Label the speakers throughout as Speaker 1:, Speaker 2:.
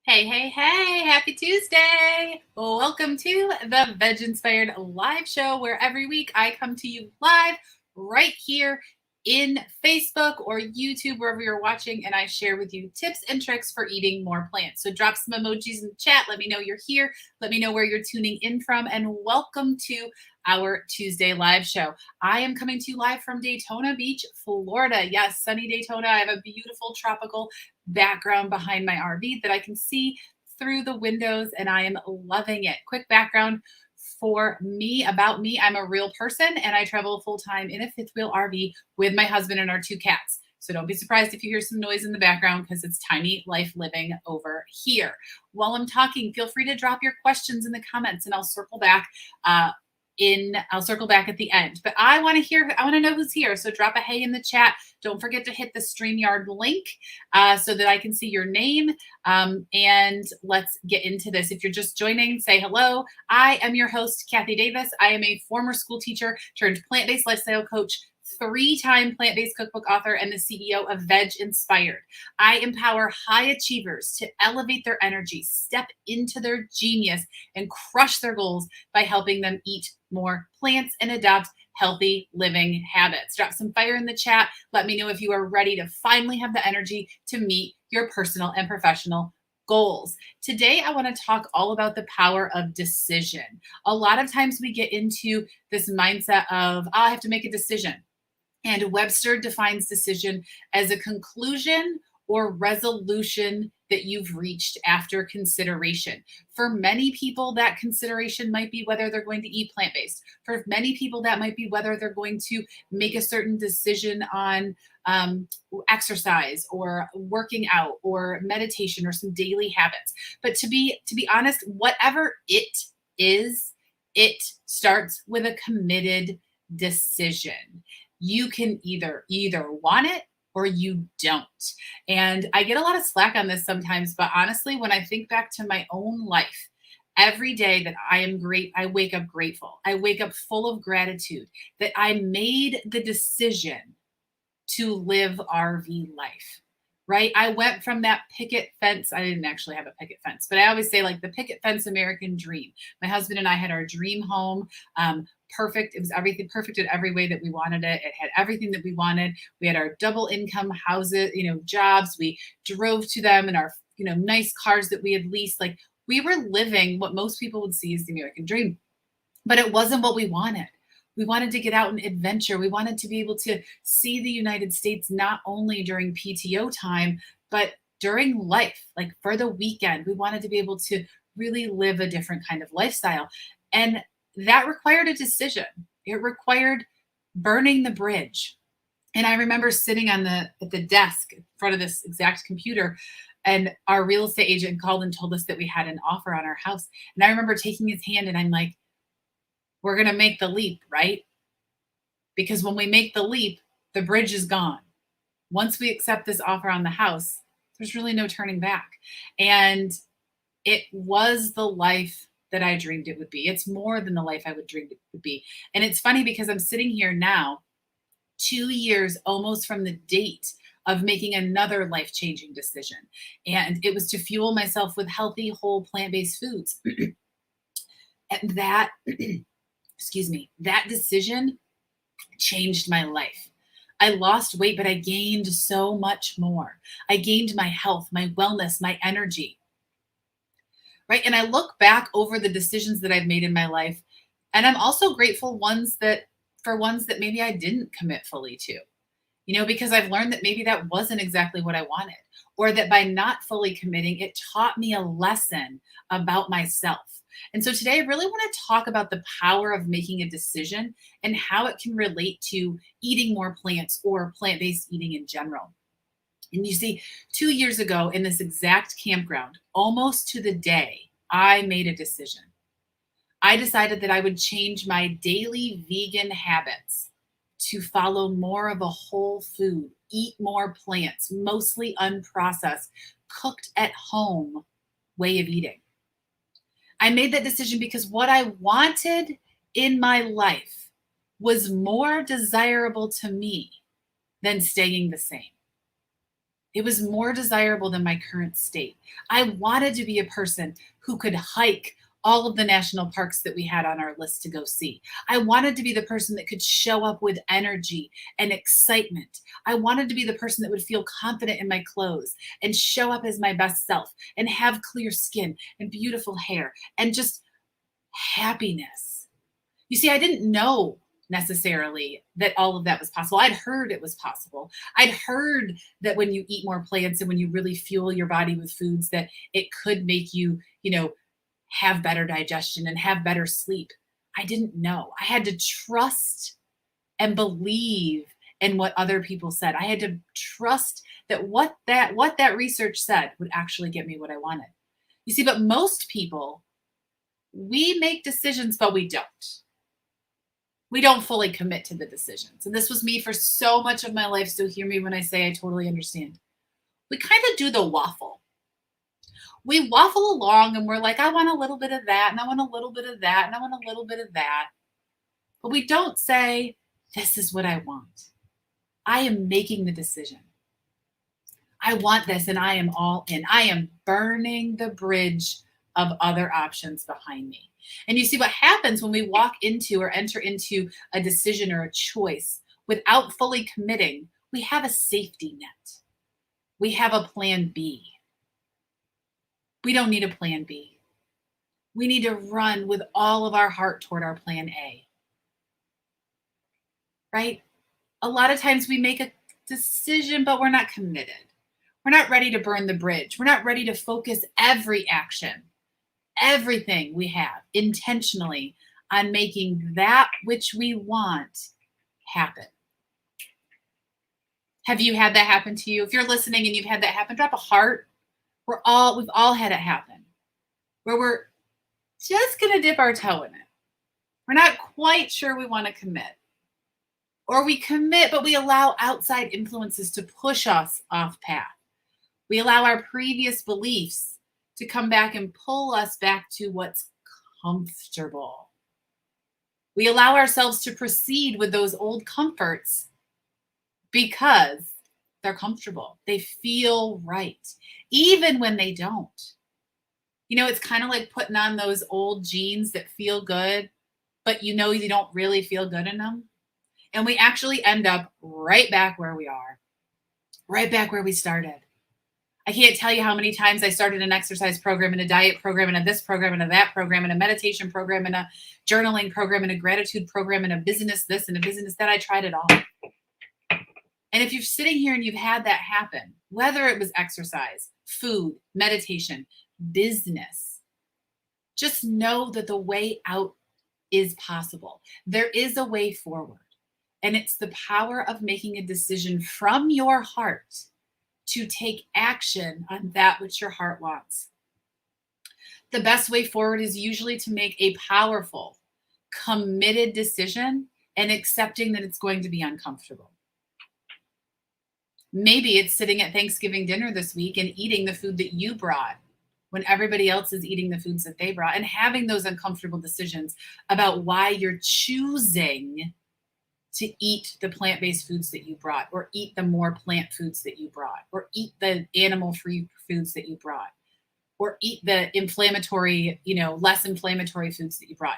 Speaker 1: Hey, hey, hey, happy Tuesday. Welcome to the VegInspired live show where every week I come to you live right here in Facebook or YouTube, wherever you're watching, and I share with you tips and tricks for eating more plants. So drop some emojis in the chat. Let me know you're here. Let me know where you're tuning in from, and welcome to our Tuesday live show. I am coming to you live from Daytona Beach, Florida. Yes, sunny Daytona. I have a beautiful tropical background behind my RV that I can see through the windows, and I am loving it. Quick background for me about me: I'm a real person and I travel full time in a fifth wheel RV with my husband and our two cats. So don't be surprised if you hear some noise in the background because it's tiny life living over here. While I'm talking, feel free to drop your questions in the comments and I'll circle back at the end. But I want to know who's here. So drop a hey in the chat. Don't forget to hit the StreamYard link so that I can see your name. And let's get into this. If you're just joining, say hello. I am your host, Kathy Davis. I am a former school teacher turned plant-based lifestyle coach, three-time plant-based cookbook author, and the CEO of VegInspired. I empower high achievers to elevate their energy, step into their genius, and crush their goals by helping them eat more plants and adopt healthy living habits. Drop some fire in the chat. Let me know if you are ready to finally have the energy to meet your personal and professional goals. Today, I want to talk all about the power of decision. A lot of times we get into this mindset of, I have to make a decision. And Webster defines decision as a conclusion or resolution that you've reached after consideration. For many people, that consideration might be whether they're going to eat plant-based. For many people, that might be whether they're going to make a certain decision on exercise or working out or meditation or some daily habits. But to be honest, whatever it is, it starts with a committed decision. You can either want it or you don't. And I get a lot of slack on this sometimes, but honestly, when I think back to my own life, every day that I wake up grateful. I wake up full of gratitude that I made the decision to live RV life. Right? I went from that picket fence. I didn't actually have a picket fence, but I always say like the picket fence American dream. My husband and I had our dream home. Perfect. It was everything perfect in every way that we wanted it. It had everything that we wanted. We had our double income houses, jobs. We drove to them in our, nice cars that we had leased. Like we were living what most people would see as the American dream, but it wasn't what we wanted. We wanted to get out and adventure. We wanted to be able to see the United States not only during PTO time, but during life, like for the weekend. We wanted to be able to really live a different kind of lifestyle. And that required a decision. It required burning the bridge. And I remember sitting at the desk in front of this exact computer, and our real estate agent called and told us that we had an offer on our house. And I remember taking his hand and I'm like, we're going to make the leap, right? Because when we make the leap, the bridge is gone. Once we accept this offer on the house, there's really no turning back. And it was the life that I dreamed it would be. It's more than the life I would dream it would be. And it's funny because I'm sitting here now, 2 years almost from the date of making another life-changing decision. And it was to fuel myself with healthy, whole plant-based foods. And that excuse me, that decision changed my life. I lost weight, but I gained so much more. I gained my health, my wellness, my energy. Right? And I look back over the decisions that I've made in my life, and I'm also grateful for ones that maybe I didn't commit fully to. Because I've learned that maybe that wasn't exactly what I wanted, or that by not fully committing, it taught me a lesson about myself. And so today, I really want to talk about the power of making a decision and how it can relate to eating more plants or plant-based eating in general. And you see, 2 years ago in this exact campground, almost to the day, I made a decision. I decided that I would change my daily vegan habits to follow more of a whole food, eat more plants, mostly unprocessed, cooked at home way of eating. I made that decision because what I wanted in my life was more desirable to me than staying the same. It was more desirable than my current state. I wanted to be a person who could hike all of the national parks that we had on our list to go see. I wanted to be the person that could show up with energy and excitement. I wanted to be the person that would feel confident in my clothes and show up as my best self and have clear skin and beautiful hair and just happiness. You see, I didn't know necessarily that all of that was possible. I'd heard it was possible. I'd heard that when you eat more plants and when you really fuel your body with foods, that it could make you, have better digestion and have better sleep. I didn't know. I had to trust and believe in what other people said. I had to trust that what that research said would actually get me what I wanted. You see, but most people, we make decisions, but we don't. We don't fully commit to the decisions. And this was me for so much of my life. So hear me when I say I totally understand. We kind of do the waffle. We waffle along and we're like, I want a little bit of that, and I want a little bit of that, and I want a little bit of that. But we don't say, this is what I want. I am making the decision. I want this and I am all in. I am burning the bridge of other options behind me. And you see what happens when we walk into or enter into a decision or a choice without fully committing, we have a safety net. We have a plan B. We don't need a plan B. We need to run with all of our heart toward our plan A. Right? A lot of times we make a decision, but we're not committed. We're not ready to burn the bridge. We're not ready to focus every action, everything we have intentionally on making that which we want happen. Have you had that happen to you? If you're listening and you've had that happen, drop a heart. We've all had it happen where we're just going to dip our toe in it. We're not quite sure we want to commit. Or we commit, but we allow outside influences to push us off path. We allow our previous beliefs to come back and pull us back to what's comfortable. We allow ourselves to proceed with those old comforts because they're comfortable. They feel right, even when they don't. It's kind of like putting on those old jeans that feel good, but you don't really feel good in them. And we actually end up right back where we are, right back where we started. I can't tell you how many times I started an exercise program and a diet program and a this program and a that program and a meditation program and a journaling program and a gratitude program and a business this and a business that. I tried it all. And if you're sitting here and you've had that happen, whether it was exercise, food, meditation, business, just know that the way out is possible. There is a way forward. And it's the power of making a decision from your heart to take action on that which your heart wants. The best way forward is usually to make a powerful, committed decision and accepting that it's going to be uncomfortable. Maybe it's sitting at Thanksgiving dinner this week and eating the food that you brought when everybody else is eating the foods that they brought, and having those uncomfortable decisions about why you're choosing to eat the plant-based foods that you brought, or eat the more plant foods that you brought, or eat the animal-free foods that you brought, or eat the inflammatory, less inflammatory foods that you brought.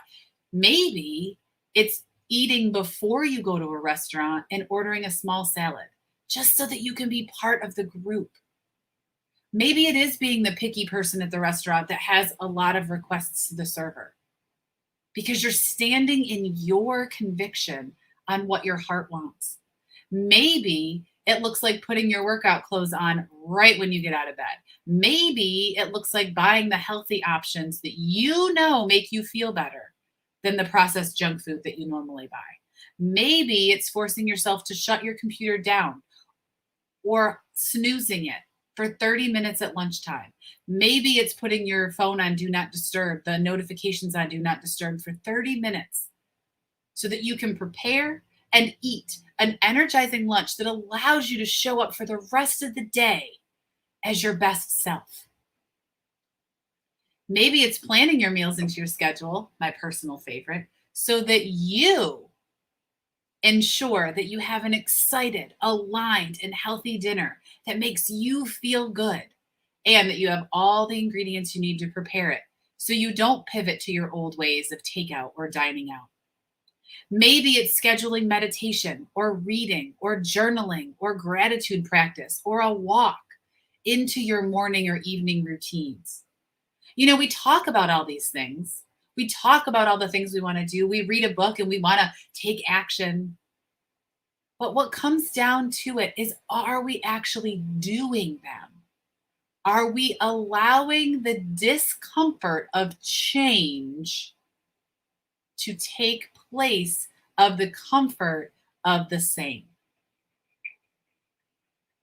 Speaker 1: Maybe it's eating before you go to a restaurant and ordering a small salad, just so that you can be part of the group. Maybe it is being the picky person at the restaurant that has a lot of requests to the server, because you're standing in your conviction on what your heart wants. Maybe it looks like putting your workout clothes on right when you get out of bed. Maybe it looks like buying the healthy options that make you feel better than the processed junk food that you normally buy. Maybe it's forcing yourself to shut your computer down or snoozing it for 30 minutes at lunchtime. Maybe it's putting your phone on Do Not Disturb, the notifications on Do Not Disturb for 30 minutes so that you can prepare and eat an energizing lunch that allows you to show up for the rest of the day as your best self. Maybe it's planning your meals into your schedule, my personal favorite, so that you Ensure that you have an excited, aligned, and healthy dinner that makes you feel good and that you have all the ingredients you need to prepare it so you don't pivot to your old ways of takeout or dining out. Maybe it's scheduling meditation or reading or journaling or gratitude practice or a walk into your morning or evening routines. We talk about all these things. We talk about all the things we want to do. We read a book and we want to take action. But what comes down to it is, are we actually doing them? Are we allowing the discomfort of change to take place of the comfort of the same?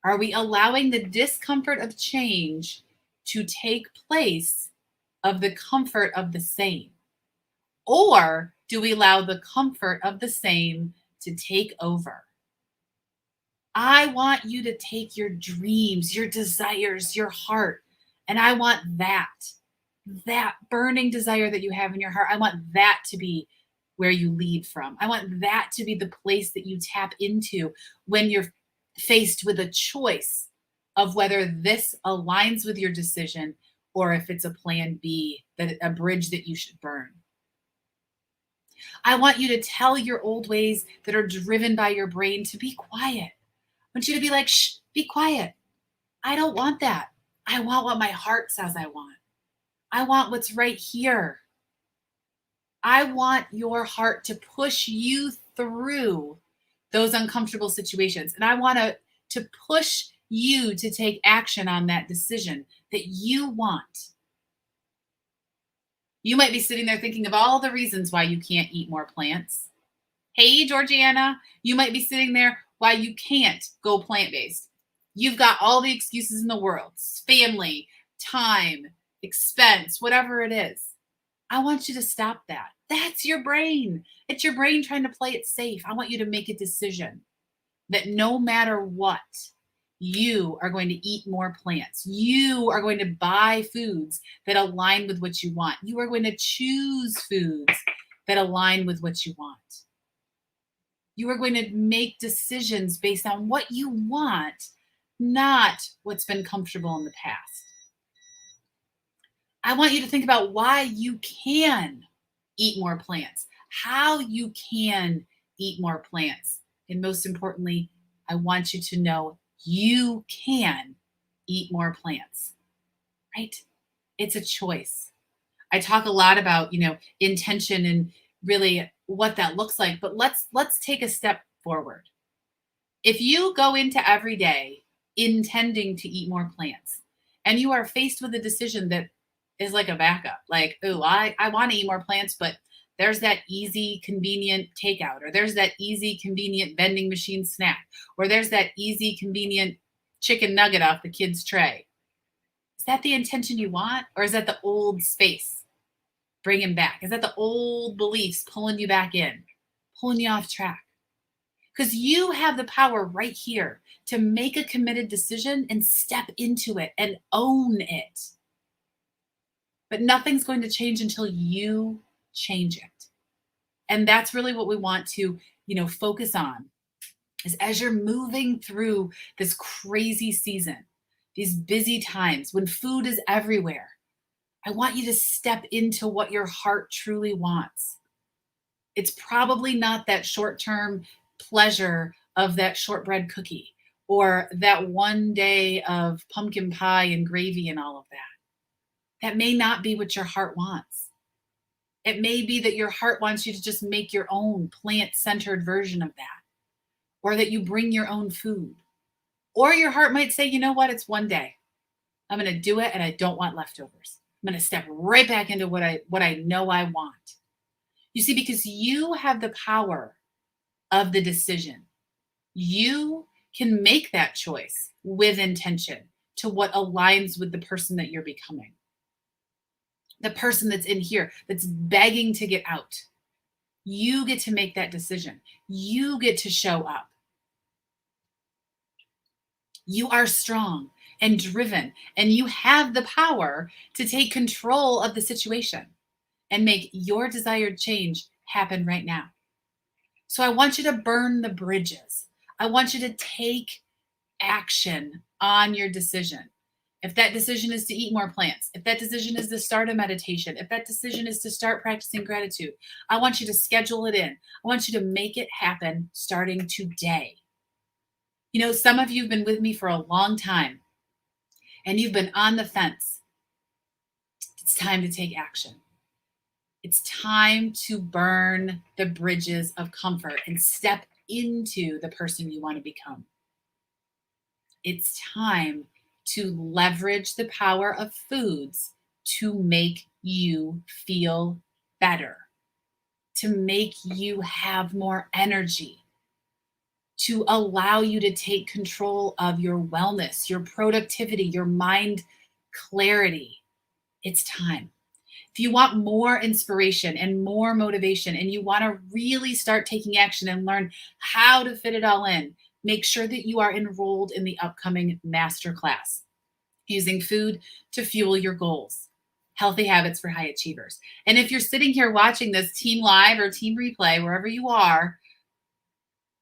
Speaker 1: Are we allowing the discomfort of change to take place of the comfort of the same? Or do we allow the comfort of the same to take over? I want you to take your dreams, your desires, your heart, and I want that burning desire that you have in your heart. I want that to be where you lead from. I want that to be the place that you tap into when you're faced with a choice of whether this aligns with your decision or if it's a plan B, that a bridge that you should burn. I want you to tell your old ways that are driven by your brain to be quiet. I want you to be like, shh, be quiet. I don't want that. I want what my heart says I want. I want what's right here. I want your heart to push you through those uncomfortable situations. And I want to push you to take action on that decision that you want. You might be sitting there thinking of all the reasons why you can't eat more plants. Hey, Georgiana, you might be sitting there why you can't go plant-based. You've got all the excuses in the world, family, time, expense, whatever it is. I want you to stop that. That's your brain. It's your brain trying to play it safe. I want you to make a decision that no matter what, you are going to eat more plants. You are going to buy foods that align with what you want. You are going to choose foods that align with what you want. You are going to make decisions based on what you want, not what's been comfortable in the past. I want you to think about why you can eat more plants, how you can eat more plants. And most importantly, I want you to know you can eat more plants, right? It's a choice. I talk a lot about, intention and really what that looks like, but let's take a step forward. If you go into every day intending to eat more plants and you are faced with a decision that is like a backup, like, oh, I want to eat more plants, but there's that easy, convenient takeout, or there's that easy, convenient vending machine snack, or there's that easy, convenient chicken nugget off the kid's tray. Is that the intention you want? Or is that the old space bringing back? Is that the old beliefs pulling you back in, pulling you off track? Because you have the power right here to make a committed decision and step into it and own it. But nothing's going to change until you change it. And that's really what we want to, focus on, is as you're moving through this crazy season, these busy times when food is everywhere, I want you to step into what your heart truly wants. It's probably not that short-term pleasure of that shortbread cookie or that one day of pumpkin pie and gravy and all of that. That may not be what your heart wants. It may be that your heart wants you to just make your own plant-centered version of that, or that you bring your own food. Or your heart might say, you know what, it's one day. I'm going to do it and I don't want leftovers. I'm going to step right back into what I know I want. You see, because you have the power of the decision. You can make that choice with intention to what aligns with the person that you're becoming. The person that's in here, that's begging to get out. You get to make that decision. You get to show up. You are strong and driven, and you have the power to take control of the situation and make your desired change happen right now. So I want you to burn the bridges. I want you to take action on your decision. If that decision is to eat more plants, if that decision is to start a meditation, if that decision is to start practicing gratitude, I want you to schedule it in. I want you to make it happen starting today. You know, some of you have been with me for a long time and you've been on the fence. It's time to take action. It's time to burn the bridges of comfort and step into the person you want to become. It's time to leverage the power of foods to make you feel better, to make you have more energy, to allow you to take control of your wellness, your productivity, your mind clarity. It's time. If you want more inspiration and more motivation, and you want to really start taking action and learn how to fit it all in, make sure that you are enrolled in the upcoming masterclass, Using Food to Fuel Your Goals, Healthy Habits for High Achievers. And if you're sitting here watching this team live or team replay, wherever you are,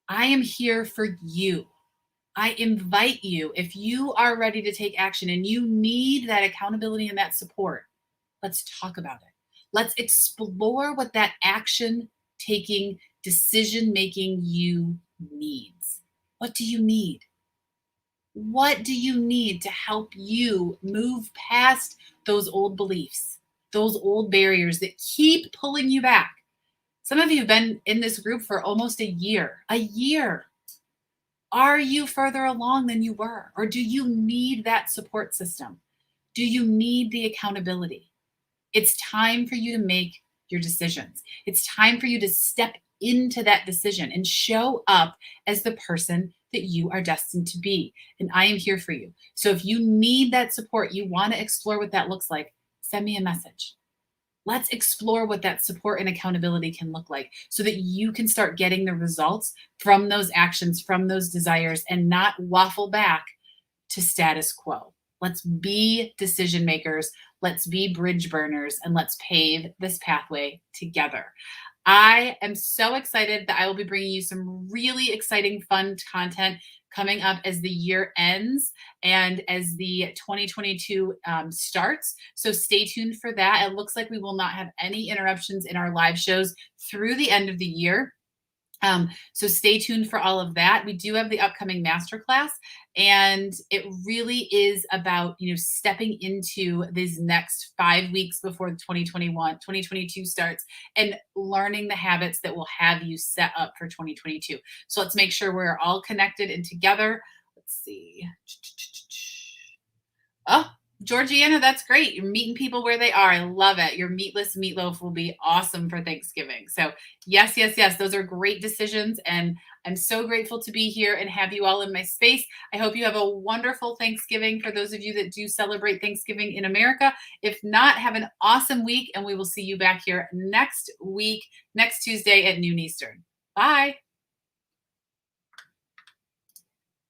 Speaker 1: I am here for you. I invite you, if you are ready to take action and you need that accountability and that support, let's talk about it. Let's explore what that action taking, decision making you needs. What do you need? What do you need to help you move past those old beliefs, those old barriers that keep pulling you back? Some of you have been in this group for almost a year. A year. Are you further along than you were? Or do you need that support system? Do you need the accountability? It's time for you to make your decisions. It's time for you to step into that decision and show up as the person that you are destined to be. And I am here for you. So if you need that support, you want to explore what that looks like, send me a message. Let's explore what that support and accountability can look like so that you can start getting the results from those actions, from those desires, and not waffle back to status quo. Let's be decision makers. Let's be bridge burners, and let's pave this pathway together. I am so excited that I will be bringing you some really exciting, fun content coming up as the year ends and as the 2022 starts. So stay tuned for that. It looks like we will not have any interruptions in our live shows through the end of the year. So stay tuned for all of that. We do have the upcoming masterclass, and it really is about, stepping into these next 5 weeks before the 2022 starts and learning the habits that will have you set up for 2022. So let's make sure we're all connected and together. Let's see. Oh, Georgiana, that's great. You're meeting people where they are. I love it. Your meatless meatloaf will be awesome for Thanksgiving. So yes, yes, yes. Those are great decisions. And I'm so grateful to be here and have you all in my space. I hope you have a wonderful Thanksgiving for those of you that do celebrate Thanksgiving in America. If not, have an awesome week. And we will see you back here next week, next Tuesday at noon Eastern. Bye.